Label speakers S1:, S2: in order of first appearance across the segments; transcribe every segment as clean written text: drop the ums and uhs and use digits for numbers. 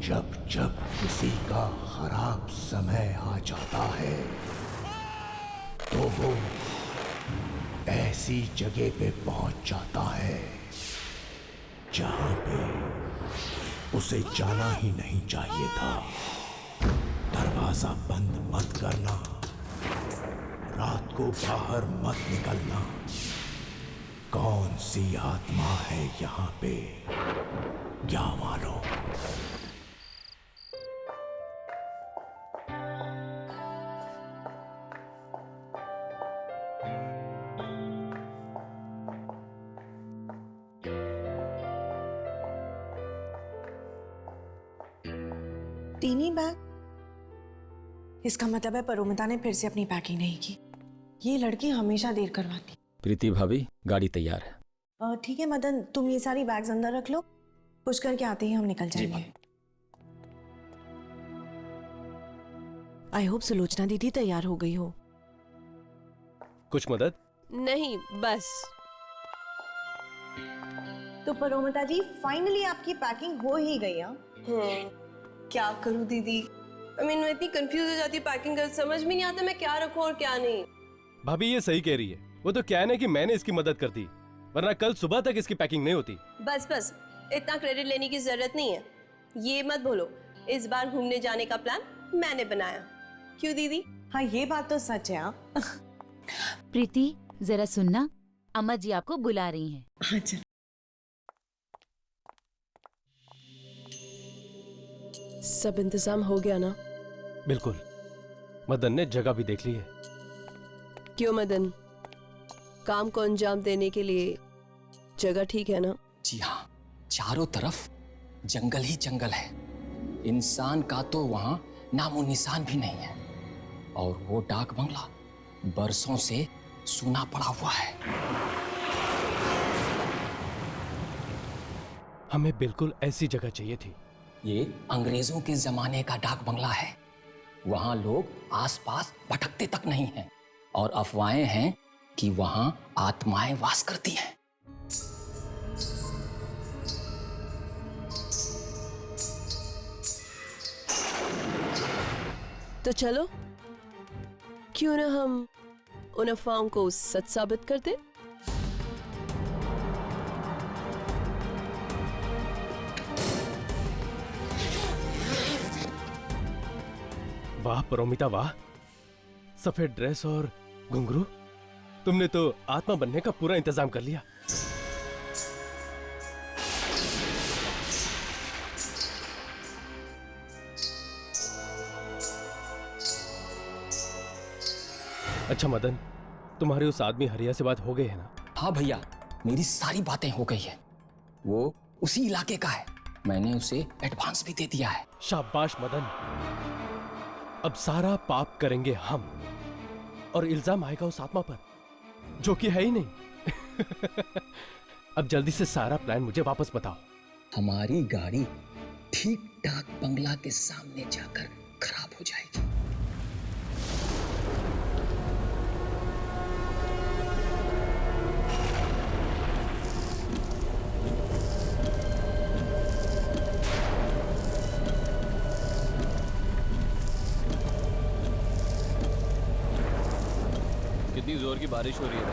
S1: जब जब किसी का खराब समय आ जाता है तो वो ऐसी जगह पे पहुंच जाता है जहां पे उसे जाना ही नहीं चाहिए था। दरवाजा बंद मत करना, रात को बाहर मत निकलना। कौन सी आत्मा है यहाँ पे क्या मालूम।
S2: तीनी बैग, इसका मतलब है परोमिता ने फिर से अपनी पैकिंग नहीं की। ये लड़की हमेशा देर करवाती।
S3: प्रीति भाभी, गाड़ी तैयार है।
S2: ठीक है मदन, तुम ये सारी बैग्स अंदर रख लो, पुश करके आते ही हम निकल जाएंगे। आई होप सुलोचना दीदी तैयार हो गई हो।
S4: कुछ मदद?
S5: नहीं, बस।
S2: तो परोमिता जी, फाइनली आपकी पैकिंग हो ही गई।
S5: क्या करूं दीदी, मैं इतनी कंफ्यूज हो जाती हूँ पैकिंग कर, समझ में नहीं आता मैं क्या रखूं और क्या नहीं।
S4: भाभी ये सही कह रही है, वो तो क्या है ना कि मैंने इसकी मदद कर दी, वरना कल सुबह तक इसकी पैकिंग नहीं होती।
S5: बस बस, इतना क्रेडिट लेने की जरूरत नहीं है। ये मत भूलो, इस बार घूमने जाने का प्लान मैंने बनाया। क्यों दीदी?
S2: हाँ ये बात तो सच है।
S6: प्रीति जरा सुनना, अम्मा जी आपको बुला रही हैं।
S2: अच्छा।
S5: सब इंतजाम हो गया ना?
S4: बिल्कुल, मदन ने जगह भी देख ली है।
S5: क्यों मदन, काम को अंजाम देने के लिए जगह ठीक है ना?
S3: जी हाँ, चारों तरफ जंगल ही जंगल है, इंसान का तो वहां नामो निशान भी नहीं है। और वो डाक बंगला बरसों से सूना पड़ा हुआ है।
S4: हमें बिल्कुल ऐसी जगह चाहिए थी।
S3: ये अंग्रेजों के जमाने का डाक बंगला है, वहां लोग आसपास भटकते तक नहीं हैं और अफवाहें हैं कि वहां आत्माएं वास करती हैं।
S5: तो चलो, क्यों ना हम उन अफवाहों को सच साबित कर दें?
S4: वाह परोमिता वाह, सफेद ड्रेस और घुंघरू, तुमने तो आत्मा बनने का पूरा इंतजाम कर लिया। अच्छा मदन, तुम्हारे उस आदमी हरिया से बात हो गई है ना?
S3: हाँ भैया, मेरी सारी बातें हो गई है, वो उसी इलाके का है, मैंने उसे एडवांस भी दे दिया है।
S4: शाबाश मदन, अब सारा पाप करेंगे हम और इल्जाम आएगा उस आत्मा पर जो कि है ही नहीं। अब जल्दी से सारा प्लान मुझे वापस बताओ।
S3: हमारी गाड़ी ठीक डाक बंगला के सामने जाकर खराब हो जाएगी।
S7: कितनी जोर की बारिश हो रही है।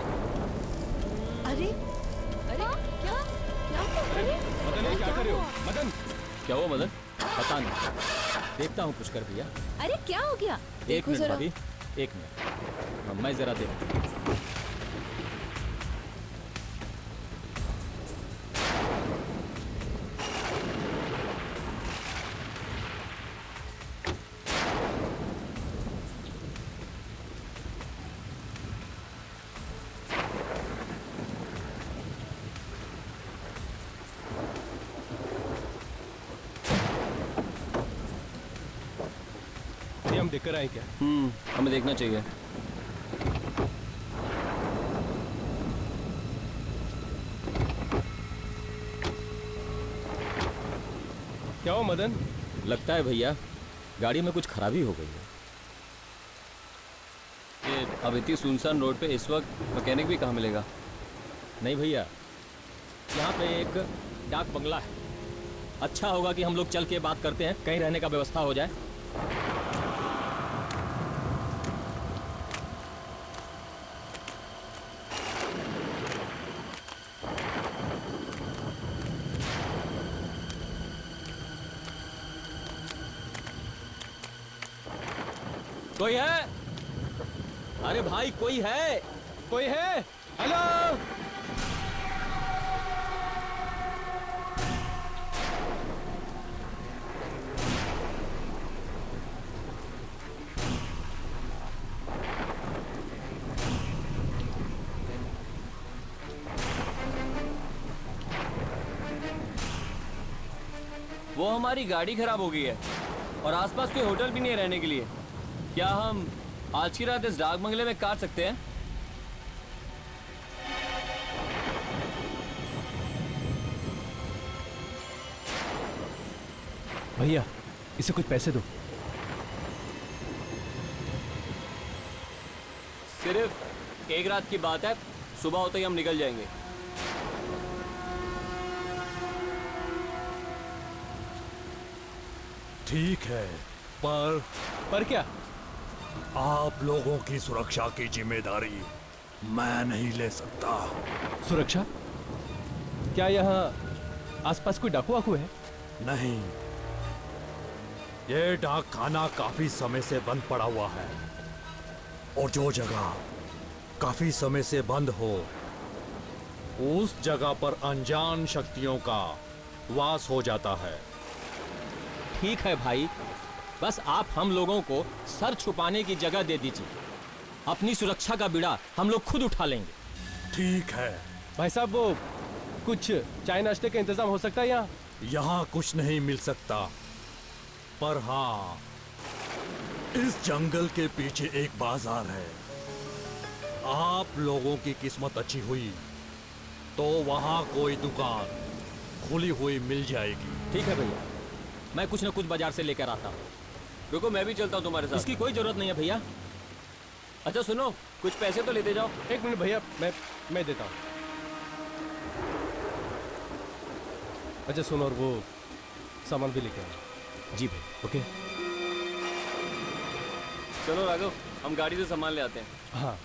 S2: अरे
S5: अरे क्या क्या अरे
S4: मदन ये क्या कर रहे हो? मदन
S7: क्या हुआ मदन? पता नहीं, देखता हूँ पुष्कर भैया।
S6: अरे क्या हो गया?
S7: एक मिनट भाभी, एक मिनट, मैं जरा देखता हूँ।
S4: हम देखकर आए क्या?
S7: हमें देखना चाहिए।
S4: क्या हो मदन?
S7: लगता है भैया गाड़ी में कुछ खराबी हो गई है। ये अब इतनी सुनसान रोड पे इस वक्त मैकेनिक भी कहाँ मिलेगा? नहीं भैया, यहाँ पे एक डाक बंगला है अच्छा होगा कि हम लोग चल के बात करते हैं, कहीं रहने का व्यवस्था हो जाए। कोई है? अरे भाई कोई है?
S4: कोई है? हेलो।
S7: वो हमारी गाड़ी खराब हो गई है और आसपास कोई होटल भी नहीं है रहने के लिए। क्या हम आज की रात इस डाक बंगले में काट सकते हैं?
S4: भैया इसे कुछ पैसे दो।
S7: सिर्फ एक रात की बात है, सुबह होते ही हम निकल जाएंगे।
S1: ठीक है, पर
S4: क्या?
S1: आप लोगों की सुरक्षा की जिम्मेदारी मैं नहीं ले सकता।
S4: सुरक्षा? क्या यहाँ आसपास कोई डाकू वाकू है?
S1: नहीं, ये डाक खाना काफी समय से बंद पड़ा हुआ है और जो जगह काफी समय से बंद हो उस जगह पर अनजान शक्तियों का वास हो जाता है।
S7: ठीक है भाई, बस आप हम लोगों को सर छुपाने की जगह दे दीजिए। अपनी सुरक्षा का बीड़ा हम लोग खुद उठा लेंगे।
S1: ठीक है
S4: भाई साहब, वो कुछ चाय नाश्ते का इंतजाम हो सकता है यहाँ?
S1: यहाँ कुछ नहीं मिल सकता, पर हाँ, इस जंगल के पीछे एक बाजार है। आप लोगों की किस्मत अच्छी हुई तो वहाँ कोई दुकान खुली हुई मिल जाएगी।
S7: ठीक है भैया, मैं कुछ ना कुछ बाजार से लेकर आता हूँ। रुको, मैं भी चलता हूँ तुम्हारे साथ। इसकी कोई जरूरत नहीं है भैया। अच्छा सुनो, कुछ पैसे तो लेते जाओ।
S4: एक मिनट भैया, मैं देता हूँ। अच्छा सुनो, और वो सामान भी लेके आओ।
S7: जी भाई।
S4: ओके।
S7: चलो राघव, हम गाड़ी से सामान ले आते हैं।
S4: हाँ।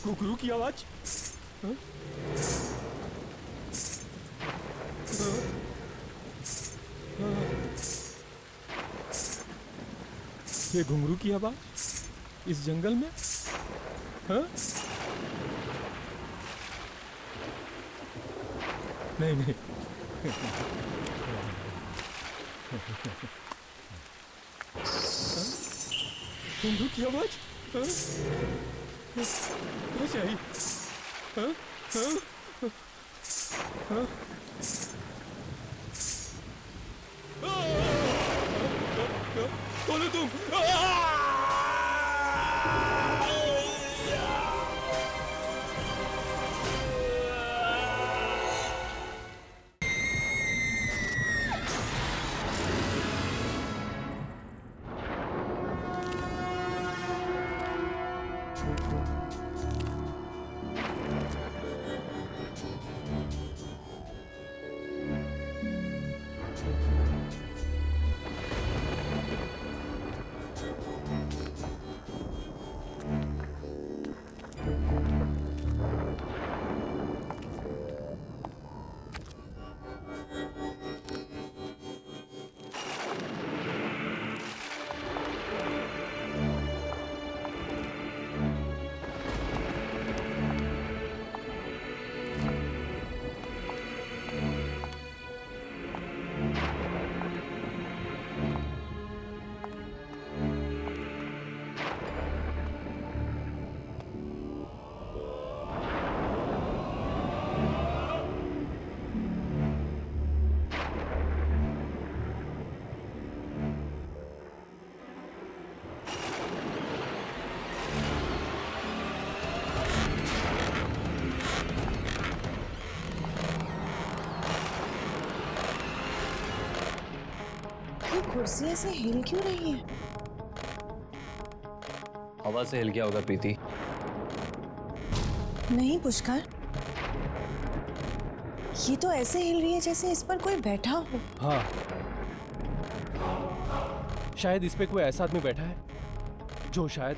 S7: घुघरू की आवाज। ये घुंघरू की आवाज इस जंगल में? हाँ? नहीं नहीं। घुंघरू की आवाज कहाँ से आई? हाँ? हाँ? हाँ? कौन हो तुम?
S2: कुर्सी ऐसे हिल क्यों रही है?
S8: हवा से हिल गया होगा प्रीति।
S2: नहीं पुष्कर, ये तो ऐसे हिल रही है जैसे इस पर कोई बैठा हो।
S4: हाँ, शायद इस पे कोई ऐसा आदमी बैठा है जो शायद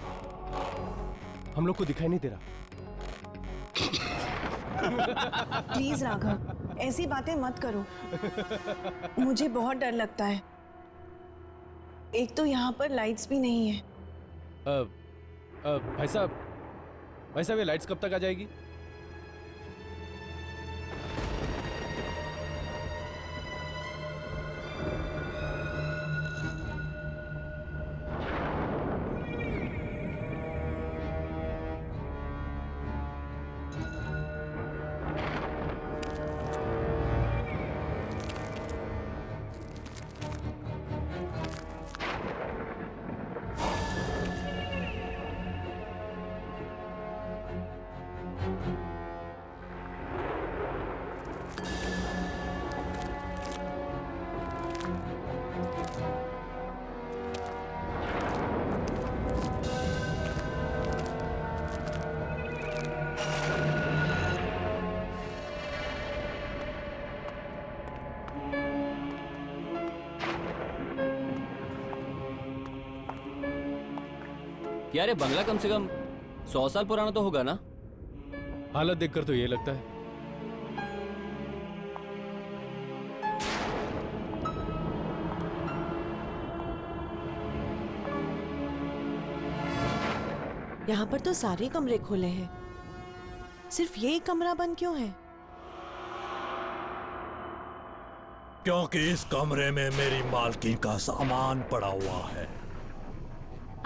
S4: हम लोग को दिखाई नहीं दे रहा।
S2: प्लीज राघव, ऐसी बातें मत करो। मुझे बहुत डर लगता है। एक तो यहाँ पर लाइट्स भी नहीं है।
S4: भाई साहब ये लाइट्स कब तक आ जाएगी?
S8: यार ये बंगला कम से कम 100 साल पुराना तो होगा ना?
S4: हालत देखकर तो ये लगता है।
S2: यहाँ पर तो सारे कमरे खुले हैं, सिर्फ ये कमरा बंद क्यों है?
S1: क्योंकि इस कमरे में मेरी मालकिन का सामान पड़ा हुआ है।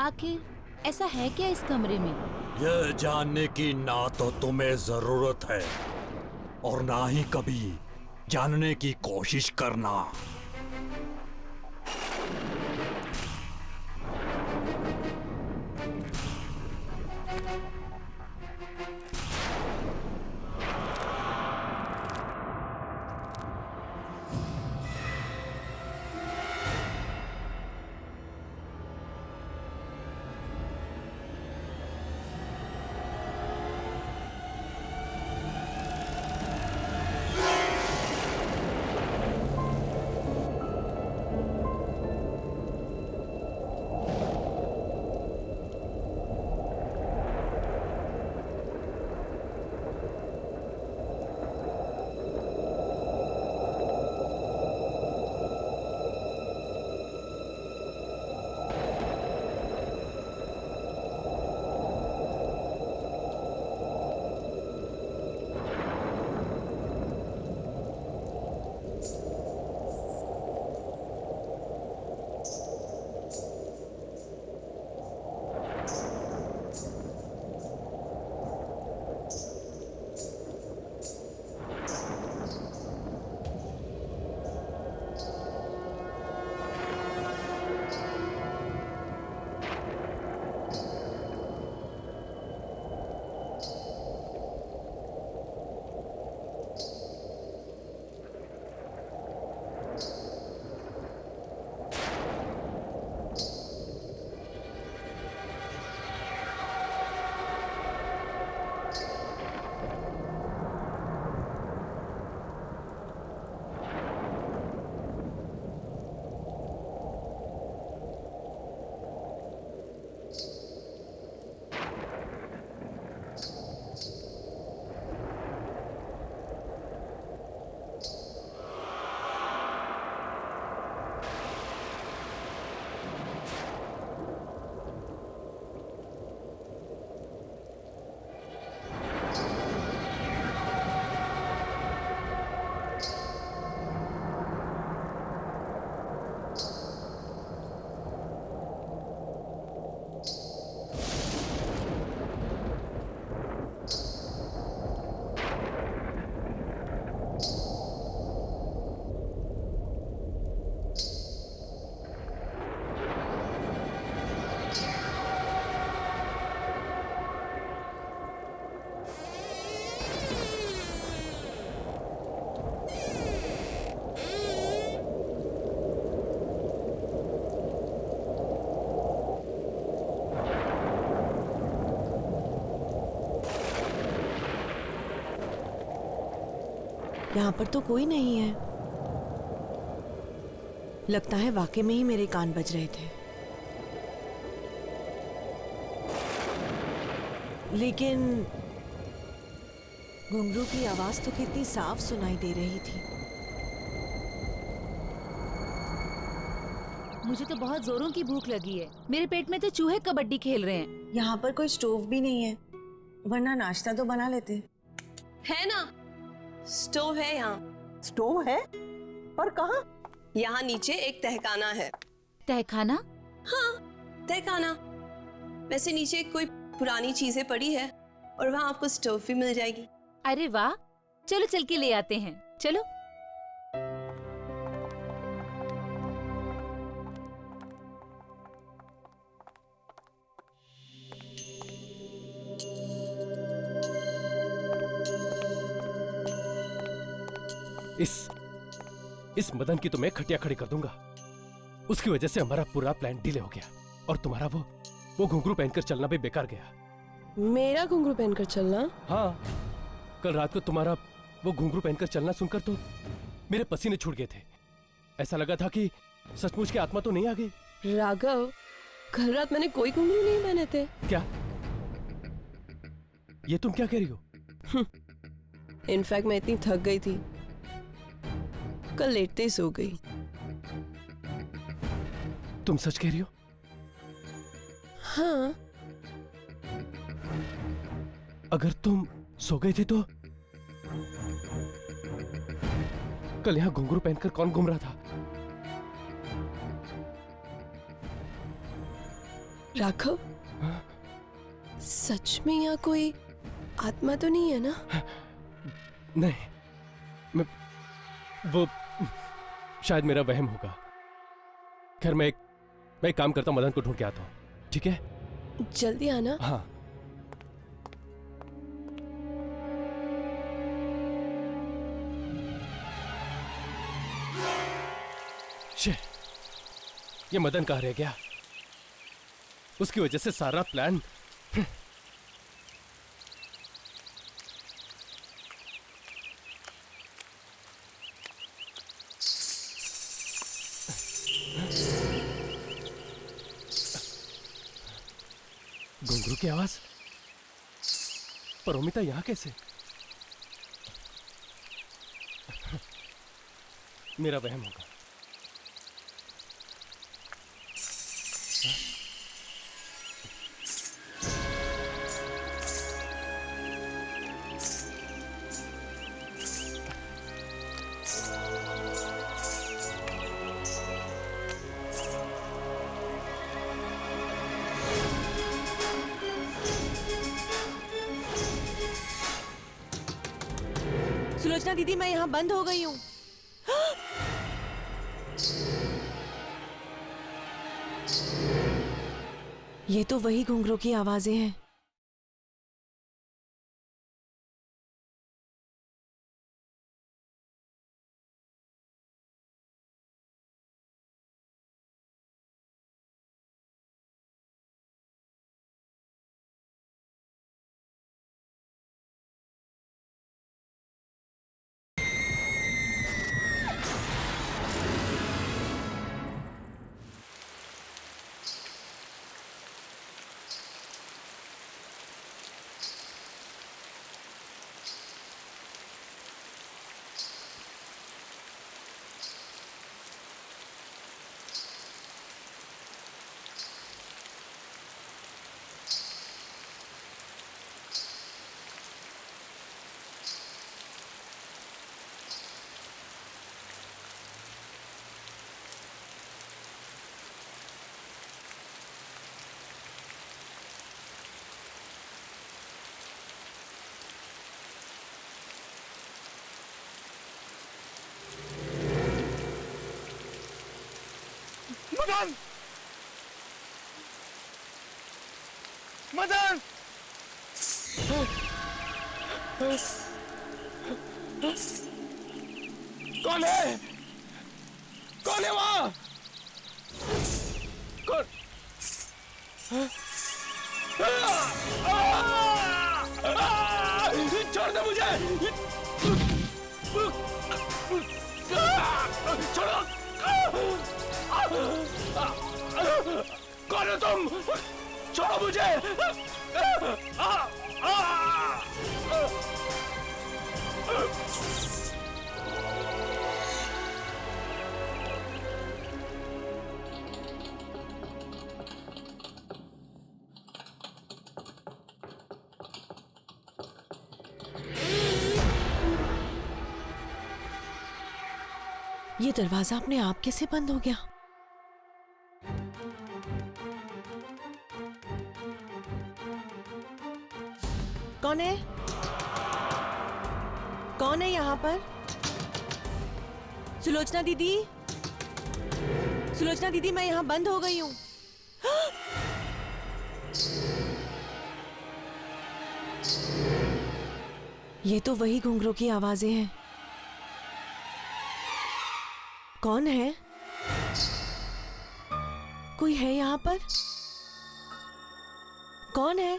S6: आखिर ऐसा है क्या इस कमरे में?
S1: यह जानने की ना तो तुम्हें जरूरत है और ना ही कभी जानने की कोशिश करना।
S2: यहाँ पर तो कोई नहीं है। लगता है वाकई में ही मेरे कान बज रहे थे। लेकिन घुंघरू की आवाज तो कितनी साफ सुनाई दे रही थी।
S6: मुझे तो बहुत जोरों की भूख लगी है। मेरे पेट में तो चूहे कबड्डी खेल रहे हैं।
S2: यहाँ पर कोई स्टोव भी नहीं है, वरना नाश्ता तो बना लेते।
S5: है ना, स्टोव है यहाँ।
S9: स्टोव है? पर कहाँ?
S5: यहाँ नीचे एक तहखाना है।
S6: तहखाना?
S5: हाँ, तहखाना। वैसे नीचे कोई पुरानी चीजें पड़ी है और वहाँ आपको स्टोव भी मिल जाएगी।
S6: अरे वाह, चलो चल के ले आते हैं। चलो।
S4: इस मदन की तो मैं खटिया खड़ी कर दूंगा। उसकी वजह से हमारा पूरा प्लान डिले हो गया और तुम्हारा वो घुंघरू पहनकर चलना भी बेकार गया।
S5: मेरा घुंघरू पहनकर चलना?
S4: हाँ, कल रात को तुम्हारा वो घुंघरू पहनकर चलना सुनकर तो मेरे पसीने छूट गए थे। ऐसा लगा था कि सचमुच की आत्मा तो नहीं आ गई।
S5: राघव, कल रात मैंने कोई घुंघरू नहीं पहने थे।
S4: क्या? ये तुम क्या कह रही हो?
S5: इनफैक्ट मैं इतनी थक गई थी, कल लेटते ही सो गई।
S4: तुम सच कह रही हो?
S5: हाँ।
S4: अगर तुम सो गई थी तो कल यहाँ घुंघरू पहनकर कौन घूम रहा था?
S5: राघव, सच में यहाँ कोई आत्मा तो नहीं है ना?
S4: नहीं, वो शायद मेरा वहम होगा। खैर मैं एक काम करता हूँ, मदन को ढूंढ के आता हूँ। ठीक है,
S5: जल्दी आना।
S4: हाँ। ये मदन कहाँ रह गया? उसकी वजह से सारा प्लान। घुंघरू की आवाज? पर अमिता यहां कैसे? मेरा वहम होगा।
S2: सुलोचना दीदी, मैं यहाँ बंद हो गई हूँ। ये तो वही घुंघरू की आवाजें हैं।
S10: मदन! मदन! कौन है? कौन है वहां? कौन? छोड़ दे मुझे! कौन हो तुम? छोड़ो मुझे!
S2: ये दरवाजा अपने आप कैसे बंद हो गया? कौन है? कौन है यहाँ पर? सुलोचना दीदी, सुलोचना दीदी, मैं यहाँ बंद हो गई हूँ। ये तो वही घुंघरू की आवाजें हैं। कौन है? कोई है यहाँ पर? कौन है?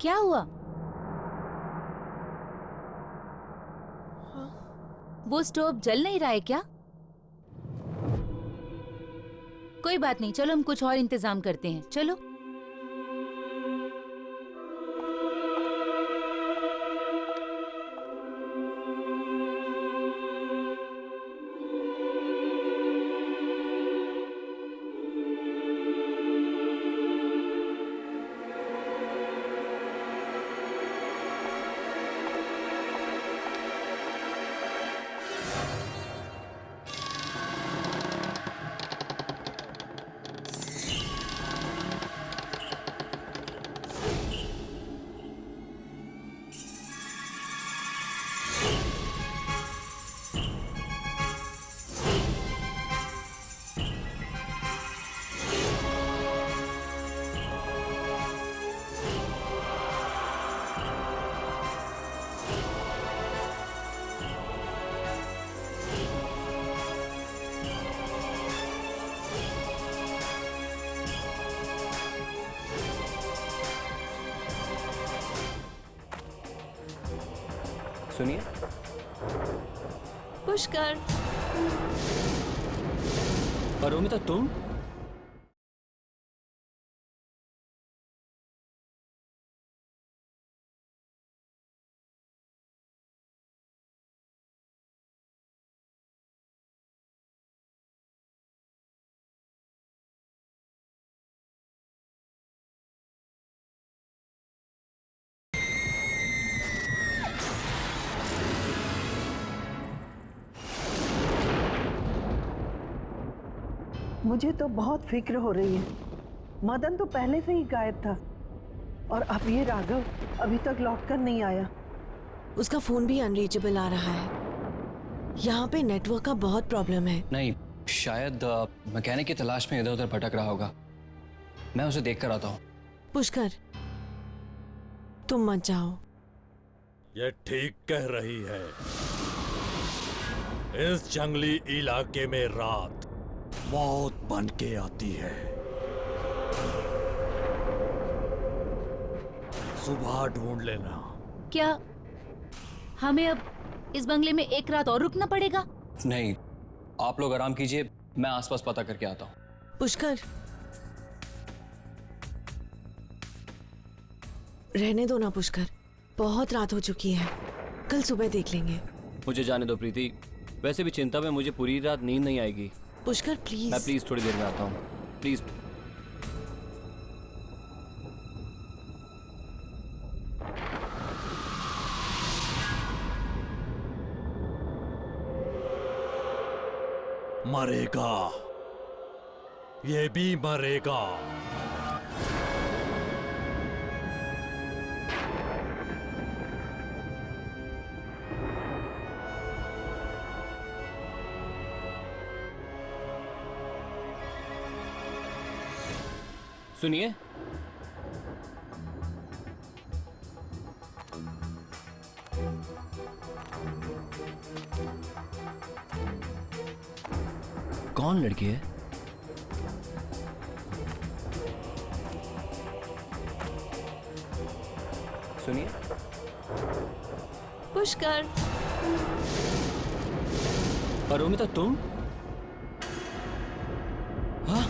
S6: क्या हुआ? वो स्टोव जल नहीं रहा है क्या? कोई बात नहीं, चलो हम कुछ और इंतजाम करते हैं। चलो।
S8: सुनिए।
S5: पुष्कर।
S8: अरुमिता, तुम?
S9: मुझे तो बहुत फिक्र हो रही है। मदन तो पहले से ही गायब था और अब ये राघव अभी तक लौट कर नहीं आया।
S2: उसका फोन भी अनरीचेबल आ रहा है। यहाँ पे नेटवर्क का बहुत प्रॉब्लम है।
S3: नहीं, शायद मैकेनिक की तलाश में इधर उधर भटक रहा होगा। मैं उसे देख कर आता हूँ।
S2: पुष्कर, तुम मत जाओ।
S1: ये ठीक कह रही है। इस जंगली इलाके में रात मौत बन के आती है। सुबह ढूंढ लेना।
S6: क्या हमें अब इस बंगले में एक रात और रुकना पड़ेगा?
S3: नहीं, आप लोग आराम कीजिए, मैं आसपास पता करके आता हूँ।
S2: पुष्कर, रहने दो ना पुष्कर, बहुत रात हो चुकी है, कल सुबह देख लेंगे।
S8: मुझे जाने दो प्रीति, वैसे भी चिंता में मुझे पूरी रात नींद नहीं आएगी।
S2: पुष्कर प्लीज।
S8: मैं प्लीज थोड़ी देर में आता हूँ, प्लीज।
S1: मरेगा, ये भी मरेगा।
S8: सुनिए, कौन लड़की है? सुनिए।
S5: पुष्कर,
S8: परोमिता तुम? हाँ?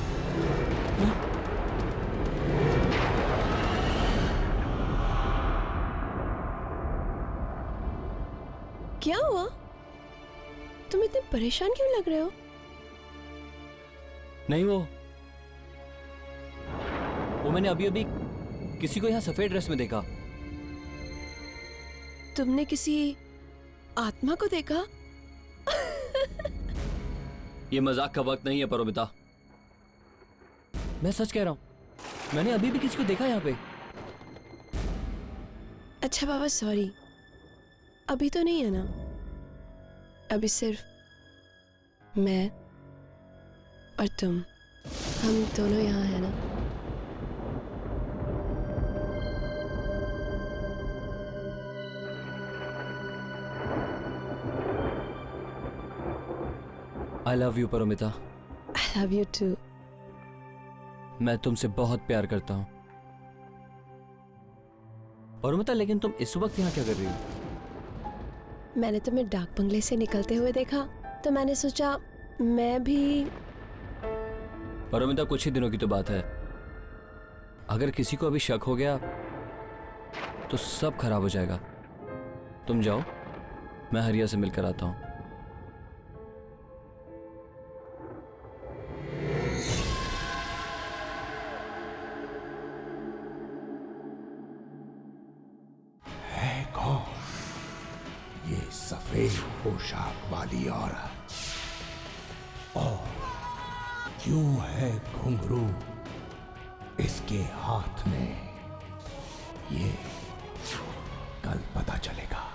S5: क्या हुआ? तुम इतने परेशान क्यों लग रहे हो?
S8: नहीं वो मैंने अभी अभी किसी को यहाँ सफेद ड्रेस में देखा।
S5: तुमने किसी आत्मा को देखा?
S8: ये मजाक का वक्त नहीं है परोमिता, मैं सच कह रहा हूं। मैंने अभी भी किसी को देखा यहाँ पे।
S5: अच्छा बाबा सॉरी, अभी तो नहीं है ना? अभी सिर्फ मैं और तुम, हम दोनों यहाँ है ना?
S8: I love you Paromita.
S5: I love you too.
S8: मैं तुमसे बहुत प्यार करता हूं परोमिता, लेकिन तुम इस वक्त यहाँ क्या कर रही हो?
S5: मैंने तुम्हें डाक बंगले से निकलते हुए देखा तो मैंने सोचा मैं भी।
S8: परोमिता कुछ ही दिनों की तो बात है, अगर किसी को अभी शक हो गया तो सब खराब हो जाएगा। तुम जाओ, मैं हरिया से मिलकर आता हूं।
S1: सफेद पोशाक वाली औरत, और क्यों है घुंघरू इसके हाथ में, ये कल पता चलेगा।